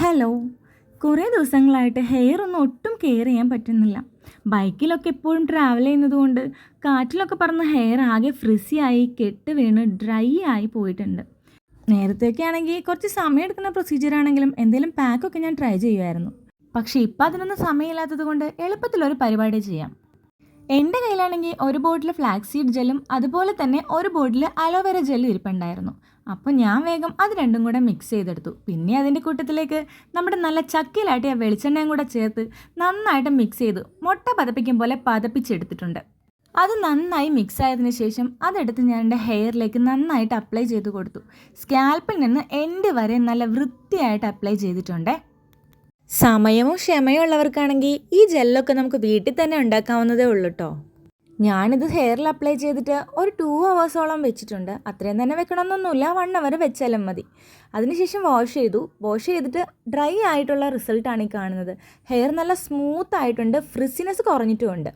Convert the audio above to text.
Hello. കുറേ ദിവസങ്ങളായിട്ട് hair ഒന്നും ഒട്ടും കെയർ ചെയ്യാൻ പറ്റുന്നില്ല. ബൈക്കിലൊക്കെ എപ്പോഴും ട്രാവൽ ചെയ്യുന്നത് കൊണ്ട് കാറ്റിലൊക്കെ പറന്ന് ഹെയർ ആകെ ഫ്രിസി ആയി കെട്ട് വീണ് ഡ്രൈ ആയി പോയിട്ടുണ്ട്. നേരത്തെയൊക്കെ ആണെങ്കിൽ കുറച്ച് സമയം എടുക്കുന്ന പ്രൊസീജിയർ ആണെങ്കിലും എന്തെങ്കിലും പാക്കൊക്കെ ഞാൻ ട്രൈ ചെയ്യുമായിരുന്നു. പക്ഷേ ഇപ്പം അതിനൊന്നും സമയമില്ലാത്തത് കൊണ്ട് എളുപ്പത്തിലൊരു പരിപാടി ചെയ്യാം. എൻ്റെ കയ്യിലാണെങ്കിൽ ഒരു ബോട്ടിൽ ഫ്ലാക്സ് സീഡ് ജെല്ലും അതുപോലെ തന്നെ ഒരു ബോട്ടിൽ അലോവേര ജെല്ലും ഇരിപ്പുണ്ടായിരുന്നു. അപ്പോൾ ഞാൻ വേഗം അത് രണ്ടും കൂടെ മിക്സ് ചെയ്തെടുത്തു. പിന്നെ അതിൻ്റെ കൂട്ടത്തിലേക്ക് നമ്മുടെ നല്ല ചക്കിലാട്ടിയ വെളിച്ചെണ്ണയും കൂടെ ചേർത്ത് നന്നായിട്ട് മിക്സ് ചെയ്തു മുട്ട പതപ്പിക്കും പോലെ പതപ്പിച്ചെടുത്തിട്ടുണ്ട്. അത് നന്നായി മിക്സ് ആയതിനു ശേഷം അതെടുത്ത് ഞാൻ എൻ്റെ ഹെയറിലേക്ക് നന്നായിട്ട് അപ്ലൈ ചെയ്ത് കൊടുത്തു. സ്കാൽപ്പിൽ നിന്ന് എൻഡ് വരെ നല്ല വൃത്തിയായിട്ട് അപ്ലൈ ചെയ്തിട്ടുണ്ട്. സമയവും ക്ഷമയും ഉള്ളവർക്കാണെങ്കിൽ ഈ ജെല്ലൊക്കെ നമുക്ക് വീട്ടിൽ തന്നെ ഉണ്ടാക്കാവുന്നതേ ഉള്ളൂ കേട്ടോ. ഞാനിത് ഹെയറിൽ അപ്ലൈ ചെയ്തിട്ട് ഒരു 2 hours വെച്ചിട്ടുണ്ട്. അത്രയും തന്നെ വെക്കണമെന്നൊന്നുമില്ല, 1 hour വെച്ചാലും മതി. അതിനുശേഷം വാഷ് ചെയ്തിട്ട് ഡ്രൈ ആയിട്ടുള്ള റിസൾട്ടാണ് ഈ കാണുന്നത്. ഹെയർ നല്ല സ്മൂത്ത് ആയിട്ടുണ്ട്, ഫ്രിസിനെസ് കുറഞ്ഞിട്ടുമുണ്ട്.